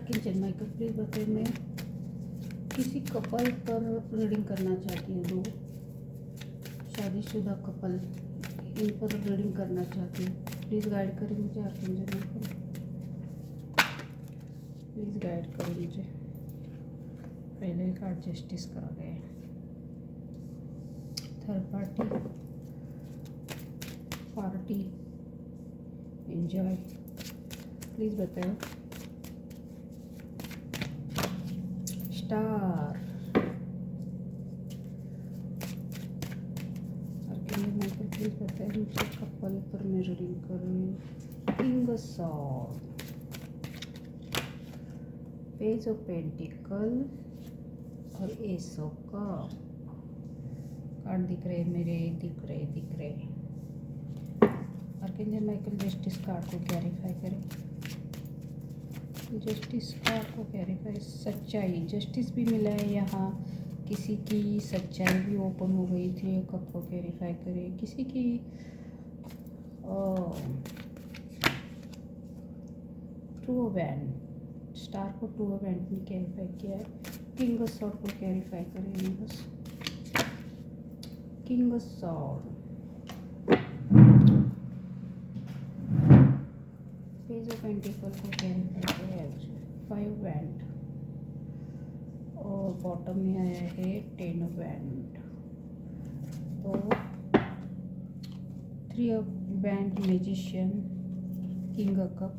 Archangel Michael please बताइए, मैं किसी कपल पर रीडिंग करना चाहती हूँ, दो शादीशुदा कपल, इन पर रीडिंग करना चाहती हूँ। प्लीज़ गाइड करें मुझे आर्कएंजल माइकल, प्लीज़ गाइड करें मुझे। पहले कार्ड जस्टिस का आ गया, थर्ड पार्टी एंजॉय, प्लीज़ बताओ। स्टार, आर्कएंजल माइकल प्लीज़ बताएं मुझे कपल पर मैं रीडिंग करूँ। King of sword, page of pentacle और एस ऑफ कप। कार्ड दिख रहे मेरे, दिख रहे। आर्कएंजल माइकल जस्टिस कार्ड को क्लैरिफाई करें। जस्टिस कार्ड को क्लैरिफाई, सच्चाई, जस्टिस भी मिला है यहाँ। किसी की सच्चाई भी ओपन हो गई थी, कब को क्लैरिफाई करें। किसी की टू बैंड, स्टार को टू बैंड में क्लैरिफाई किया है। किंग ऑफ सॉर्ड को क्लैरिफाई करें बस। King of sword, page of pentacle को क्लैरिफाई करें। फाइव बैंड और बॉटम में आया है 10 बैंड। तो 3 of band, magician, king of cup,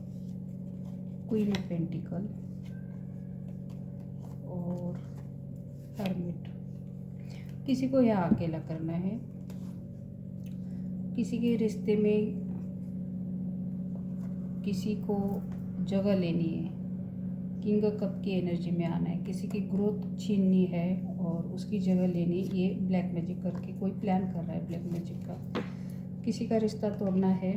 queen of pentacle और हर्मिट। किसी को यहाँ अकेला करना है, किसी के रिश्ते में किसी को जगह लेनी है, किंग ऑफ कप की एनर्जी में आना है। किसी की ग्रोथ छीननी है और उसकी जगह लेनी, ये ब्लैक मैजिक करके कोई प्लान कर रहा है ब्लैक मैजिक का। किसी का रिश्ता तोड़ना है,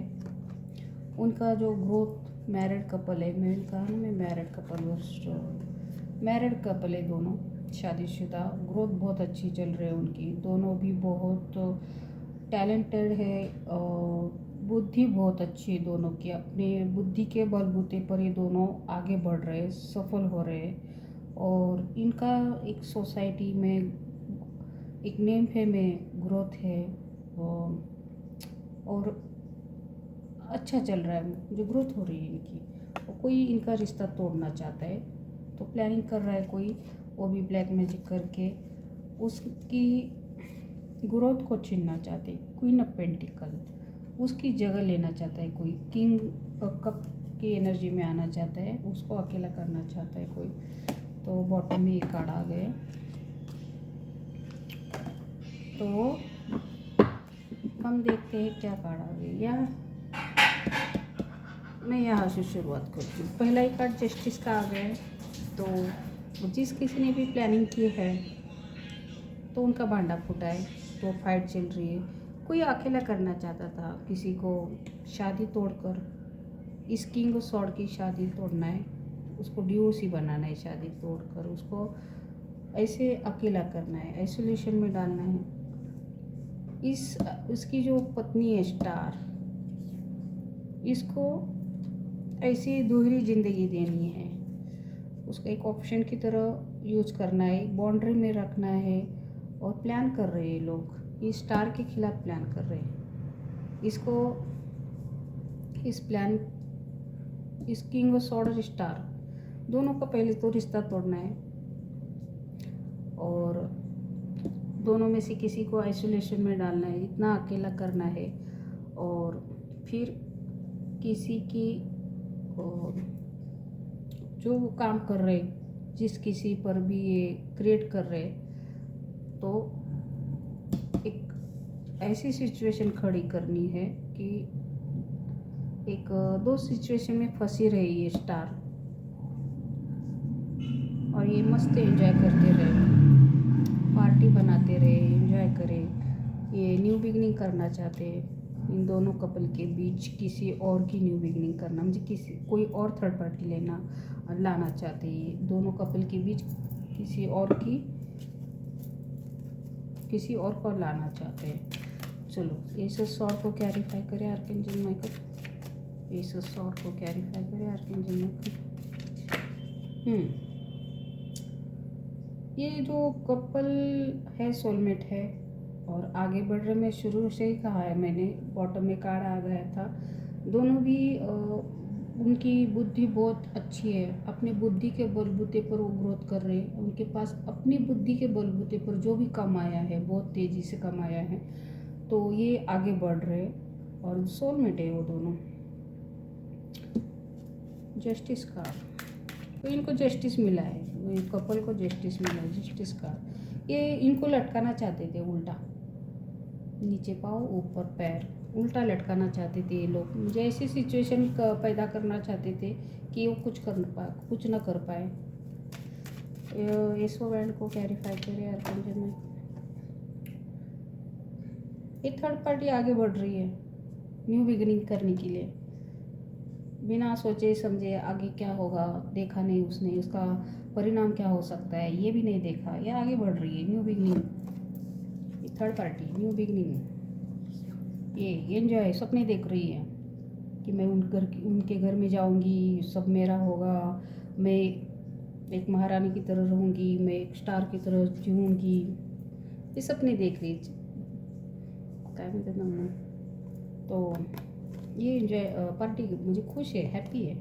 उनका जो ग्रोथ, मैरिड कपल है, मैंने कहा ना मैं मैरिड कपल, मैरिड कपल है दोनों, शादीशुदा, ग्रोथ बहुत अच्छी चल रही है उनकी। दोनों भी बहुत टैलेंटेड है और बुद्धि बहुत अच्छी है दोनों की। अपने बुद्धि के बलबूते पर ये दोनों आगे बढ़ रहे हैं, सफल हो रहे हैं। और इनका एक सोसाइटी में एक नेम फेम में ग्रोथ है और अच्छा चल रहा है, जो ग्रोथ हो रही है इनकी। और कोई इनका रिश्ता तोड़ना चाहता है तो प्लानिंग कर रहा है कोई, वो भी ब्लैक मैजिक करके उसकी ग्रोथ को छीनना चाहते। क्वीन ऑफ पेंटिकल, उसकी जगह लेना चाहता है कोई। किंग कप की एनर्जी में आना चाहता है, उसको अकेला करना चाहता है कोई। तो बॉटम में एक कार्ड आ गए, तो हम देखते हैं क्या कार्ड आ गई। या मैं यहाँ से शुरुआत करती हूँ। पहला ही कार्ड जस्टिस का आ गया है। तो जिस किसी ने भी प्लानिंग की है तो उनका भांडा फूटा है, तो फाइट चल रही है। कोई अकेला करना चाहता था किसी को, शादी तोड़कर, इस किंग ऑफ सॉर्ड की शादी तोड़ना है, उसको डिवोर्स ही बनाना है। शादी तोड़कर उसको ऐसे अकेला करना है, आइसोलेशन में डालना है। उसकी जो पत्नी है स्टार, इसको ऐसी दोहरी जिंदगी देनी है, उसको एक ऑप्शन की तरह यूज करना है, बाउंड्री में रखना है। और प्लान कर रहे हैं लोग, ये स्टार के खिलाफ प्लान कर रहे हैं इसको। इस किंग ऑफ सॉर्ड और स्टार दोनों का पहले तो रिश्ता तोड़ना है और दोनों में से किसी को आइसोलेशन में डालना है, इतना अकेला करना है। और फिर किसी की जो वो काम कर रहे, जिस किसी पर भी ये क्रिएट कर रहे, तो एक ऐसी सिचुएशन खड़ी करनी है कि एक दो सिचुएशन में फंसी रही है स्टार, और ये मस्त एंजॉय करते रहे, पार्टी बनाते रहे, एंजॉय करें। ये न्यू बिगनिंग करना चाहते हैं इन दोनों कपल के बीच, किसी और की न्यू बिगनिंग करना, मुझे कोई और थर्ड पार्टी लाना चाहते हैं दोनों कपल के बीच, किसी और को लाना चाहते हैं। चलो एस ऑफ सॉर्ड को क्लैरिफाई करें archangel Michael, S of sword को क्लैरिफाई करें आर्कएंजल माइकल। हम्म ये जो कपल है सोलमेट है और आगे बढ़ रहे, मैं शुरू से ही कहा है मैंने, बॉटम में कार्ड आ गया था। दोनों भी उनकी बुद्धि बहुत अच्छी है, अपनी बुद्धि के बलबूते पर वो ग्रोथ कर रहे हैं। उनके पास अपनी बुद्धि के बलबूते पर जो भी कमाया है बहुत तेज़ी से कमाया है, तो ये आगे बढ़ रहे हैं और सोलमेट है वो दोनों। जस्टिस कार्ड, तो इनको जस्टिस मिला है, कपल को जस्टिस मिला है, जस्टिस कार्ड। ये इनको लटकाना चाहते थे उल्टा, नीचे पाँव ऊपर पैर उल्टा लटकाना चाहते थे ये लोग। मुझे ऐसी सिचुएशन पैदा करना चाहते थे कि वो कुछ ना कर पाए। एसो बैंड को क्लैरिफाई करें यार पंजे में। ये थर्ड पार्टी आगे बढ़ रही है न्यू बिगिनिंग करने के लिए, बिना सोचे समझे आगे क्या होगा देखा नहीं उसने, उसका परिणाम क्या हो सकता है ये भी नहीं देखा, ये आगे बढ़ रही है new beginning. Third party new beginning, ये एंजॉय सपने देख रही है कि मैं उनके घर में जाऊंगी, सब मेरा होगा, मैं एक महारानी की तरह रहूंगी, मैं एक स्टार की तरह जीऊँगी, ये सपने देख रही है। काय म्हणतात ना मग, तो ये एंजॉय पार्टी मुझे खुश है, हैप्पी है,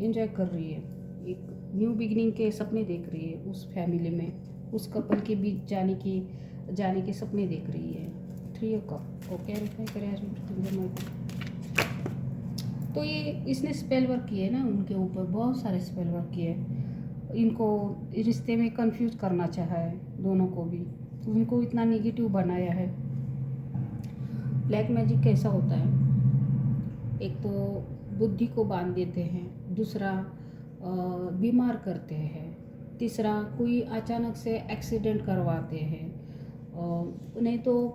एंजॉय कर रही है, एक न्यू बिगिनिंग के सपने देख रही है उस फैमिली में, उस कपल के बीच जाने के सपने देख रही है। 3 कप ओके रिफाई करें आज मृत्युंजय। तो ये इसने स्पेल वर्क किए ना उनके ऊपर, बहुत सारे स्पेल वर्क किए, इनको रिश्ते में कंफ्यूज करना चाहा है दोनों को भी, उनको इतना निगेटिव बनाया है। ब्लैक मैजिक कैसा होता है, एक तो बुद्धि को बांध देते हैं, दूसरा बीमार करते हैं, तीसरा कोई अचानक से एक्सीडेंट करवाते हैं, नहीं तो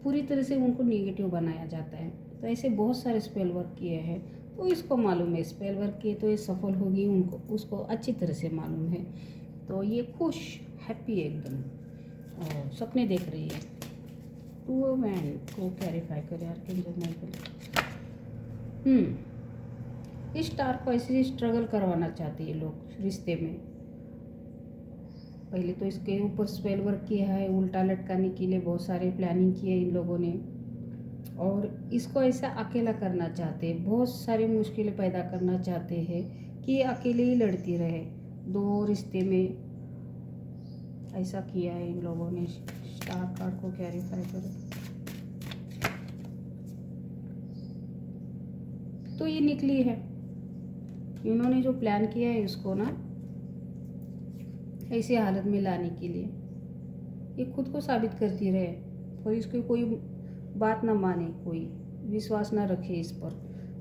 पूरी तरह से उनको निगेटिव बनाया जाता है। तो ऐसे बहुत सारे स्पेल वर्क किए हैं, तो इसको मालूम है स्पेल वर्क किए तो ये सफल होगी, उनको उसको अच्छी तरह से मालूम है। तो ये खुश हैप्पी है एकदम और सपने देख रही है। टू मैन को क्लैरिफाई करें आर्कएंजल माइकल। इस स्टार को ऐसे स्ट्रगल करवाना चाहते हैं लोग रिश्ते में। पहले तो इसके ऊपर स्पेल वर्क किया है, उल्टा लटकाने के लिए बहुत सारे प्लानिंग किए इन लोगों ने, और इसको ऐसा अकेला करना चाहते हैं, बहुत सारी मुश्किलें पैदा करना चाहते हैं कि ये अकेले ही लड़ती रहे दो रिश्ते में। ऐसा किया है इन लोगों ने। स्टार कार्ड को क्लैरिफाई करें। तो ये निकली है, इन्होंने जो प्लान किया है इसको ना ऐसी हालत में लाने के लिए, ये खुद को साबित करती रहे और इसकी कोई बात ना माने, कोई विश्वास ना रखे इस पर,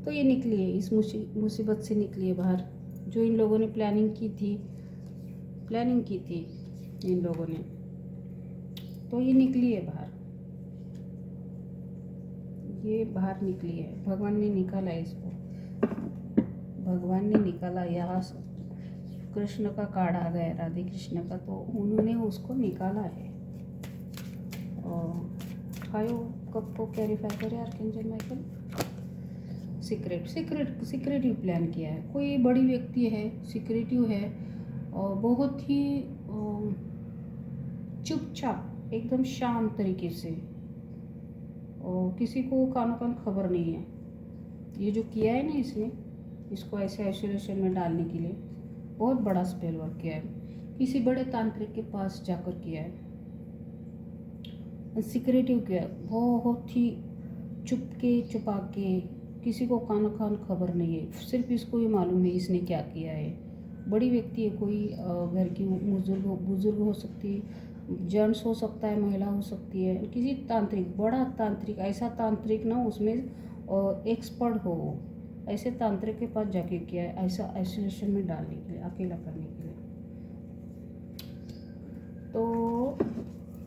तो ये निकली है, इस मुसीबत से निकली है बाहर। जो इन लोगों ने प्लानिंग की थी इन लोगों ने, तो ये निकली है बाहर, ये बाहर निकली है। भगवान ने निकाला है इसको, भगवान ने निकाला। यहाँ कृष्ण का कार्ड आ गया, राधे कृष्ण का, तो उन्होंने उसको निकाला है। और 5 कप को क्लैरिफाई करें आर्कएंजल माइकल। सीक्रेटिव प्लान किया है, कोई बड़ी व्यक्ति है, सीक्रेटिव है और बहुत ही चुपचाप एकदम शांत तरीके से, और किसी को कानो कान खबर नहीं है। ये जो किया है ना इसने, इसको ऐसे आइसोलेशन में डालने के लिए बहुत बड़ा स्पेल वर्क किया है, किसी बड़े तांत्रिक के पास जाकर किया है, सीक्रेटिव किया है, बहुत ही छुपा के, किसी को कानो कान खबर नहीं है, सिर्फ इसको ही मालूम है इसने क्या किया है। बड़ी व्यक्ति है, कोई घर की बुजुर्ग हो सकती है, जेंट्स हो सकता है, महिला हो सकती है, किसी तांत्रिक, बड़ा तांत्रिक, ऐसा तांत्रिक ना उसमें एक्सपर्ट हो, ऐसे तांत्रिक के पास जाके किया है, ऐसा आइसोलेशन में डालने के लिए, अकेला करने के लिए। तो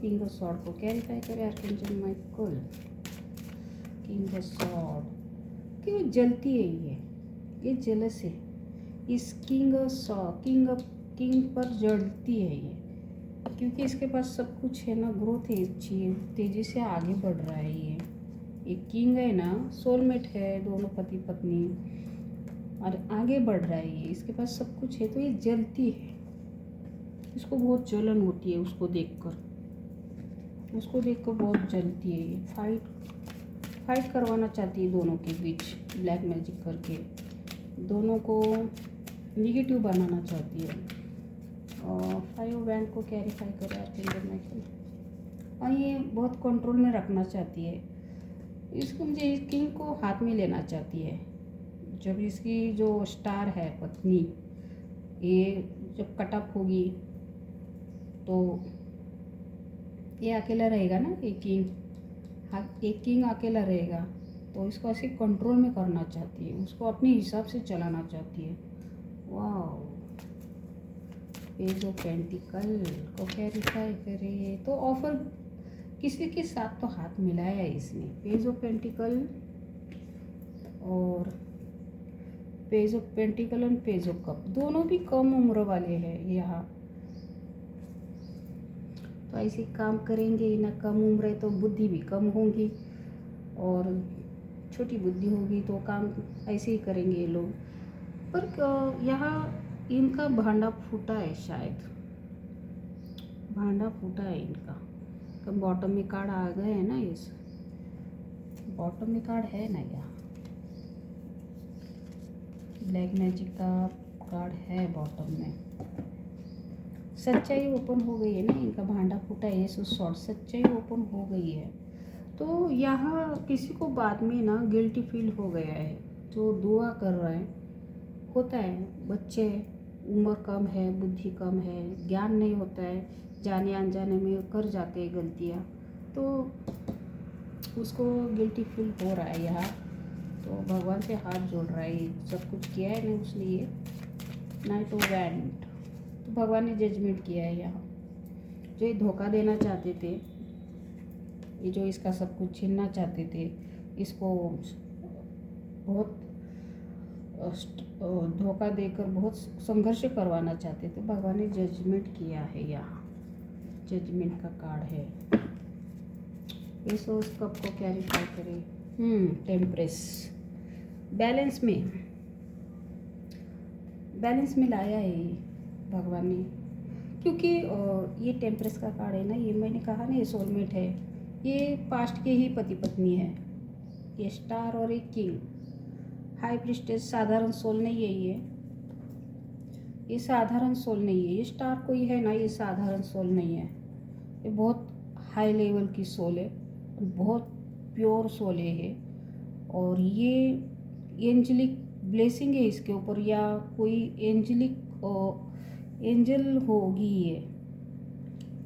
किंग ऑफ सॉर्ड को क्लैरिफाई करें archangel Michael. King of sword कि वो जलती है, ये जेलस है, इस किंग पर जलती है ये, क्योंकि इसके पास सब कुछ है ना, ग्रोथ है अच्छी है, तेज़ी से आगे बढ़ रहा है ये किंग है ना, सोलमेट है, दोनों पति पत्नी, और आगे बढ़ रहा है ये, इसके पास सब कुछ है। तो ये जलती है, इसको बहुत जलन होती है उसको देखकर बहुत जलती है। ये फाइट करवाना चाहती है दोनों के बीच, ब्लैक मैजिक करके दोनों को निगेटिव बनाना चाहती है। और 5 वैंड को क्लैरिफाई करे आर्कएंजल माइकल। और ये बहुत कंट्रोल में रखना चाहती है इसको, मुझे किंग को हाथ में लेना चाहती है। जब इसकी जो स्टार है पत्नी, ये जब कटअप होगी तो ये अकेला रहेगा ना, एक किंग अकेला रहेगा। तो इसको ऐसे कंट्रोल में करना चाहती है, उसको अपने हिसाब से चलाना चाहती है। वाह, पेज ऑफ पेंटिकल को क्लैरिफाई करे। तो ऑफर किसी के साथ तो हाथ मिलाया है इसने। पेज ऑफ पेंटिकल और page of pentacle and page of cup, दोनों भी कम उम्र वाले हैं यहाँ। तो ऐसे काम करेंगे ना, कम उम्र है तो बुद्धि भी कम होगी, और छोटी बुद्धि होगी तो काम ऐसे ही करेंगे ये लोग। पर यहाँ इनका भांडा फूटा है, शायद भांडा फूटा है इनका। कब बॉटम में कार्ड आ गए हैं ना, इस बॉटम में कार्ड है ना, यहाँ ब्लैक मैजिक का कार्ड है बॉटम में। सच्चाई ओपन हो गई है ना, इनका भांडा फूटा है, सो शॉर्ट सच्चाई ओपन हो गई है। तो यहाँ किसी को बाद में ना गिल्टी फील हो गया है, जो दुआ कर रहा है। होता है, बच्चे उम्र कम है, बुद्धि कम है, ज्ञान नहीं होता है, जाने अनजाने में कर जाते हैं गलतियाँ, तो उसको गिल्टी फील हो रहा है यहाँ। तो भगवान से हाथ जोड़ रहा है, सब कुछ किया है ना उसने, ये नाइट ऑफ वैंड। तो भगवान ने जजमेंट किया है यहाँ। जो ये धोखा देना चाहते थे, ये जो इसका सब कुछ छीनना चाहते थे, इसको बहुत धोखा देकर बहुत संघर्ष करवाना चाहते थे, भगवान ने जजमेंट किया है यहाँ। जजमेंट का कार्ड है। इस कप को क्लैरिफाई करें। टेम्परेस, बैलेंस में लाया है भगवान ने, क्योंकि ये टेम्परेस का कार्ड है ना, ये मैंने कहा ना, ये सोलमेट है, ये पास्ट के ही पति पत्नी है। ये स्टार और एक किंग, हाई प्रिस्टेस साधारण सोल नहीं है ये साधारण सोल नहीं है। ये स्टार कोई है ना, ये साधारण सोल नहीं है, ये बहुत हाई लेवल की सोल है, बहुत प्योर सोल है। और ये एंजलिक ब्लेसिंग है इसके ऊपर, या कोई एंजल होगी ये,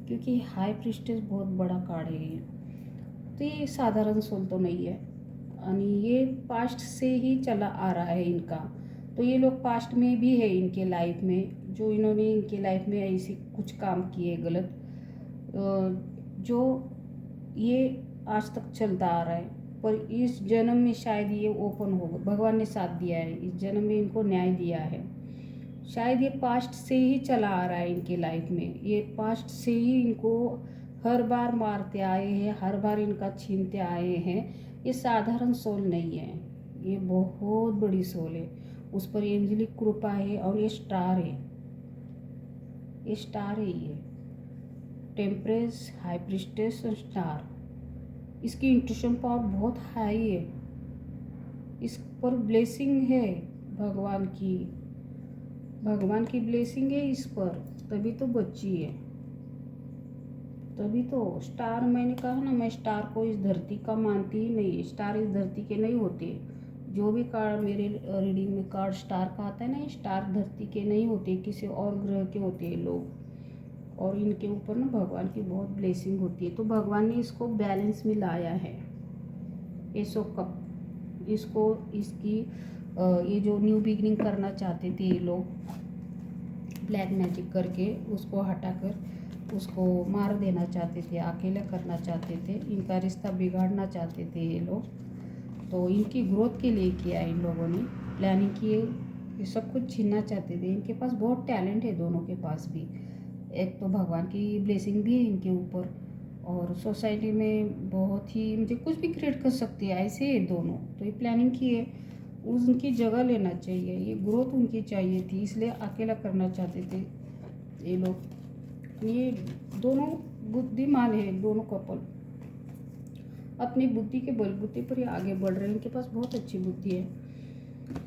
क्योंकि हाई प्रिस्टेस बहुत बड़ा कार्ड है ये। तो ये साधारण सोल तो नहीं है, और ये पास्ट से ही चला आ रहा है इनका। तो ये लोग पास्ट में भी है इनके लाइफ में, जो इन्होंने इनके लाइफ में ऐसी कुछ काम किए गलत, जो ये आज तक चलता आ रहा है। पर इस जन्म में शायद ये ओपन होगा, भगवान ने साथ दिया है, इस जन्म में इनको न्याय दिया है। शायद ये पास्ट से ही चला आ रहा है इनके लाइफ में, ये पास्ट से ही इनको हर बार मारते आए हैं, हर बार इनका छीनते आए हैं। ये साधारण सोल नहीं है, ये बहुत बड़ी सोल है, उस पर एंजलिक कृपा है। और ये स्टार है, ये टेम्परेस, हाई प्रिस्टेस और स्टार। इसकी इंट्यूशन पावर बहुत हाई है, इस पर ब्लेसिंग है भगवान की ब्लेसिंग है इस पर, तभी तो बच्ची है, तभी तो। स्टार मैंने कहा ना, मैं स्टार को इस धरती का मानती ही नहीं, स्टार इस धरती के नहीं होते। जो भी कार्ड मेरे रीडिंग में कार्ड स्टार का आता है ना, स्टार धरती के नहीं होते, किसी और ग्रह के होते हैं लोग। और इनके ऊपर ना भगवान की बहुत ब्लेसिंग होती है। तो भगवान ने इसको बैलेंस में लाया है। एस ऑफ कप, इसको इसकी ये जो न्यू बिगनिंग करना चाहते थे ये लोग, ब्लैक मैजिक करके उसको हटाकर उसको मार देना चाहते थे, अकेला करना चाहते थे, इनका रिश्ता बिगाड़ना चाहते थे ये लोग। तो इनकी ग्रोथ के लिए किया इन लोगों ने, प्लानिंग की, ये सब कुछ छीनना चाहते थे। इनके पास बहुत टैलेंट है दोनों के पास भी, एक तो भगवान की ब्लेसिंग भी है इनके ऊपर, और सोसाइटी में बहुत ही मुझे कुछ भी क्रिएट कर सकती है, ऐसे है दोनों। तो ये प्लानिंग की है, उनकी जगह लेना चाहिए, ये ग्रोथ उनकी चाहिए थी, इसलिए अकेला करना चाहते थे ये लोग। ये दोनों बुद्धिमान है, दोनों कपल अपनी बुद्धि के बलबूते पर ही आगे बढ़ रहे हैं, इनके पास बहुत अच्छी बुद्धि है।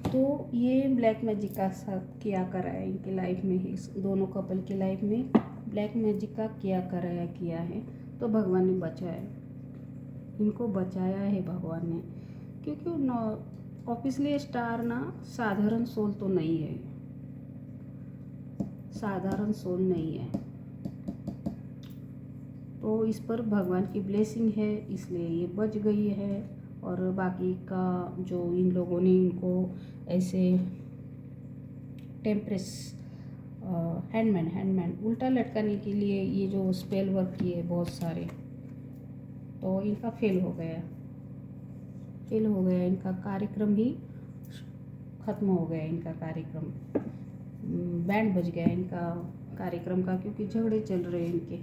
तो ये ब्लैक मैजिक का साथ किया करा है इनकी लाइफ में, इस दोनों कपल की लाइफ में ब्लैक मैजिक का किया है। तो भगवान ने बचाया, इनको बचाया है भगवान ने, क्योंकि ऑब्वियसली स्टार ना साधारण सोल तो नहीं है, साधारण सोल नहीं है। तो इस पर भगवान की ब्लेसिंग है, इसलिए ये बच गई है। और बाकी का जो इन लोगों ने इनको ऐसे टेम्प्रेस हैंडमैन उल्टा लटकाने के लिए ये जो स्पेल वर्क किए बहुत सारे, तो इनका फेल हो गया, इनका कार्यक्रम ही ख़त्म हो गया, इनका कार्यक्रम बैंड बज गया इनका कार्यक्रम का, क्योंकि झगड़े चल रहे हैं इनके।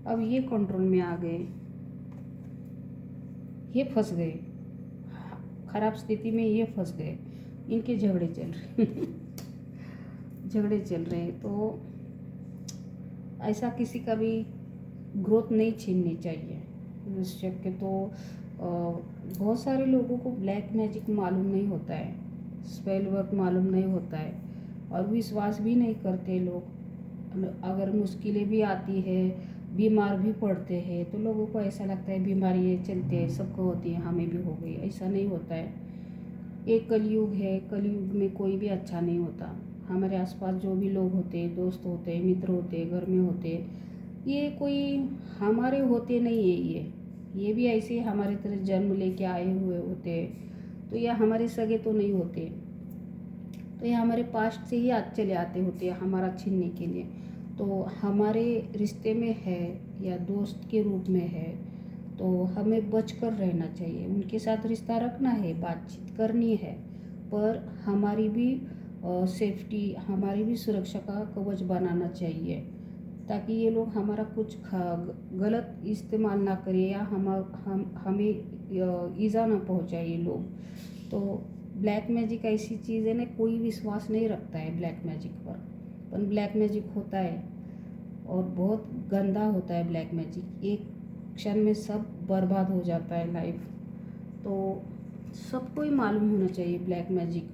अब ये कंट्रोल में आ गए, ये फंस गए, खराब स्थिति में ये फंस गए, इनके झगड़े चल रहे झगड़े चल रहे हैं। तो ऐसा किसी का भी ग्रोथ नहीं छीननी चाहिए वृश्चिक के। तो बहुत सारे लोगों को ब्लैक मैजिक मालूम नहीं होता है, स्पेल वर्क मालूम नहीं होता है, और विश्वास भी नहीं करते लोग। अगर मुश्किलें भी आती है, बीमार भी पड़ते हैं, तो लोगों को ऐसा लगता है बीमारी चलते हैं, सबको होती है, हमें भी हो गई। ऐसा नहीं होता है, एक कलयुग है, कलयुग में कोई भी अच्छा नहीं होता। हमारे आसपास जो भी लोग होते हैं, दोस्त होते हैं, मित्र होते हैं, घर में होते हैं, ये कोई हमारे होते नहीं है, ये भी ऐसे हमारी तरह जन्म लेके आए हुए होते हैं। तो ये हमारे सगे तो नहीं होते, तो ये हमारे पास्ट से ही आज चले आते होते हैं हमारा छीनने के लिए। तो हमारे रिश्ते में है या दोस्त के रूप में है, तो हमें बच कर रहना चाहिए। उनके साथ रिश्ता रखना है, बातचीत करनी है, पर हमारी भी सेफ्टी, हमारी भी सुरक्षा का कवच बनाना चाहिए, ताकि ये लोग हमारा कुछ गलत इस्तेमाल ना करें या हमें ईज़ा ना पहुंचाए ये लोग। तो ब्लैक मैजिक ऐसी चीज़ है ना, कोई विश्वास नहीं रखता है ब्लैक मैजिक पर ब्लैक मैजिक होता है और बहुत गंदा होता है ब्लैक मैजिक। एक क्षण में सब बर्बाद हो जाता है लाइफ। तो सबको ही मालूम होना चाहिए ब्लैक मैजिक,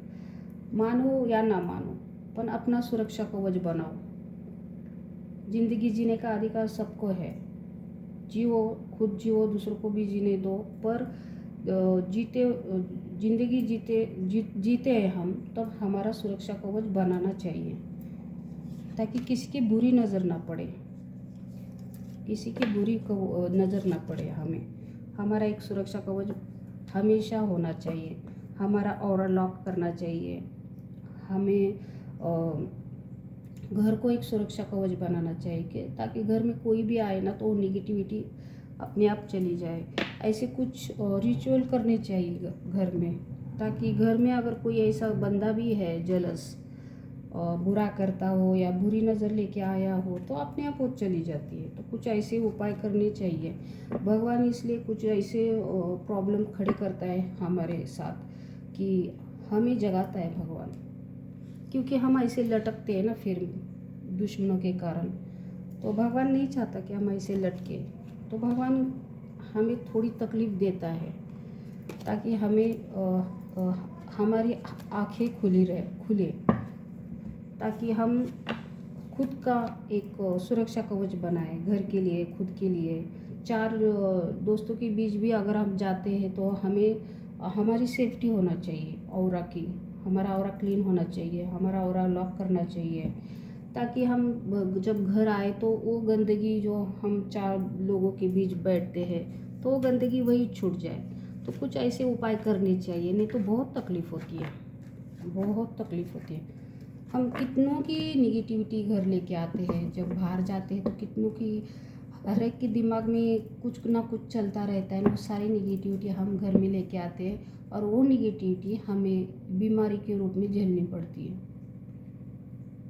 मानो या ना मानो, पर अपना सुरक्षा कवच बनाओ। ज़िंदगी जीने का अधिकार सबको है, जियो, खुद जियो, दूसरों को भी जीने दो, पर ज़िंदगी जीते हैं हम, तब हमारा सुरक्षा कवच बनाना चाहिए, ताकि किसी की बुरी नज़र ना पड़े, किसी की बुरी नज़र ना पड़े हमें। हमारा एक सुरक्षा कवच हमेशा होना चाहिए, हमारा ऑरा लॉक करना चाहिए, हमें घर को एक सुरक्षा कवच बनाना चाहिए, ताकि घर में कोई भी आए ना तो वो निगेटिविटी अपने आप चली जाए। ऐसे कुछ रिचुअल करने चाहिए घर में, ताकि घर में अगर कोई ऐसा बंदा भी है जलस, बुरा करता हो या बुरी नज़र लेके आया हो, तो अपने आप वो चली जाती है। तो कुछ ऐसे उपाय करने चाहिए। भगवान इसलिए कुछ ऐसे प्रॉब्लम खड़े करता है हमारे साथ कि हमें जगाता है भगवान, क्योंकि हम ऐसे लटकते हैं ना फिर दुश्मनों के कारण। तो भगवान नहीं चाहता कि हम ऐसे लटके, तो भगवान हमें थोड़ी तकलीफ़ देता है, ताकि हमारी आँखें खुले, ताकि हम खुद का एक सुरक्षा कवच बनाए, घर के लिए, खुद के लिए। चार दोस्तों के बीच भी अगर हम जाते हैं तो हमें हमारी सेफ्टी होना चाहिए, ऑरा की, हमारा ऑरा क्लीन होना चाहिए, हमारा ऑरा लॉक करना चाहिए, ताकि हम जब घर आए तो वो गंदगी जो हम चार लोगों के बीच बैठते हैं, तो वो गंदगी वही छूट जाए। तो कुछ ऐसे उपाय करने चाहिए, नहीं तो बहुत तकलीफ़ होती है, बहुत तकलीफ़ होती है। हम कितनों की निगेटिविटी घर लेके आते हैं, जब बाहर जाते हैं तो कितनों की, हर एक के दिमाग में कुछ ना कुछ चलता रहता है, वो सारी निगेटिविटी हम घर में लेके आते हैं, और वो निगेटिविटी हमें बीमारी के रूप में झेलनी पड़ती है।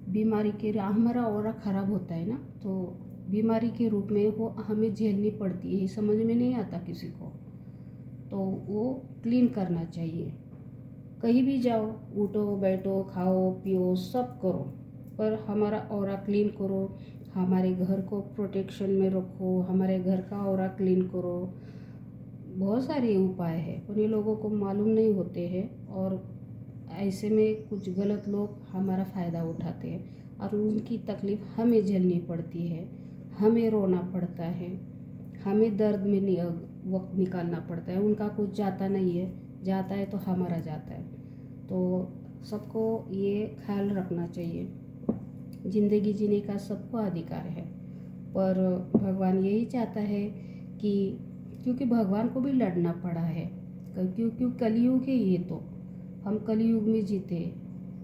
बीमारी के हमारा ऑरा ख़राब होता है ना, तो बीमारी के रूप में वो हमें झेलनी पड़ती है, समझ में नहीं आता किसी को। तो वो क्लीन करना चाहिए, कहीं भी जाओ, उठो बैठो खाओ पियो सब करो, पर हमारा ऑरा क्लीन करो, हमारे घर को प्रोटेक्शन में रखो, हमारे घर का ऑरा क्लीन करो। बहुत सारे उपाय हैं पर ये लोगों को मालूम नहीं होते हैं, और ऐसे में कुछ गलत लोग हमारा फ़ायदा उठाते हैं और उनकी तकलीफ़ हमें झेलनी पड़ती है, हमें रोना पड़ता है, हमें दर्द में वक्त निकालना पड़ता है। उनका कुछ जाता नहीं है, जाता है तो हमारा जाता है। तो सबको ये ख्याल रखना चाहिए, ज़िंदगी जीने का सबको अधिकार है, पर भगवान यही चाहता है कि, क्योंकि भगवान को भी लड़ना पड़ा है, क्योंकि कलयुग है ये, तो हम कलयुग में जीते।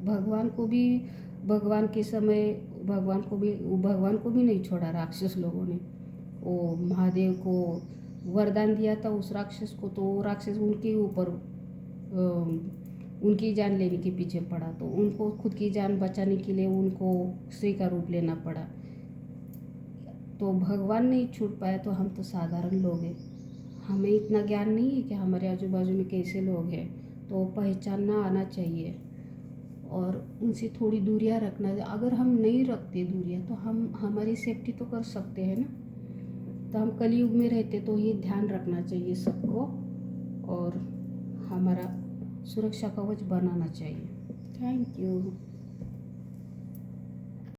भगवान को भी, भगवान के समय भगवान को भी नहीं छोड़ा राक्षस लोगों ने। वो महादेव को वरदान दिया था उस राक्षस को, तो वो राक्षस उनके ऊपर उनकी जान लेने के पीछे पड़ा, तो उनको खुद की जान बचाने के लिए उनको स्त्री का रूप लेना पड़ा। तो भगवान नहीं छूट पाया तो हम तो साधारण लोग हैं, हमें इतना ज्ञान नहीं है कि हमारे आजू बाजू में कैसे लोग हैं, तो पहचानना आना चाहिए और उनसे थोड़ी दूरियां रखना। अगर हम नहीं रखते दूरियां तो हम हमारी सेफ्टी तो कर सकते हैं ना। तो हम कलयुग में रहते तो ये ध्यान रखना चाहिए सबको, और हमारा सुरक्षा कवच बनाना चाहिए। Thank you.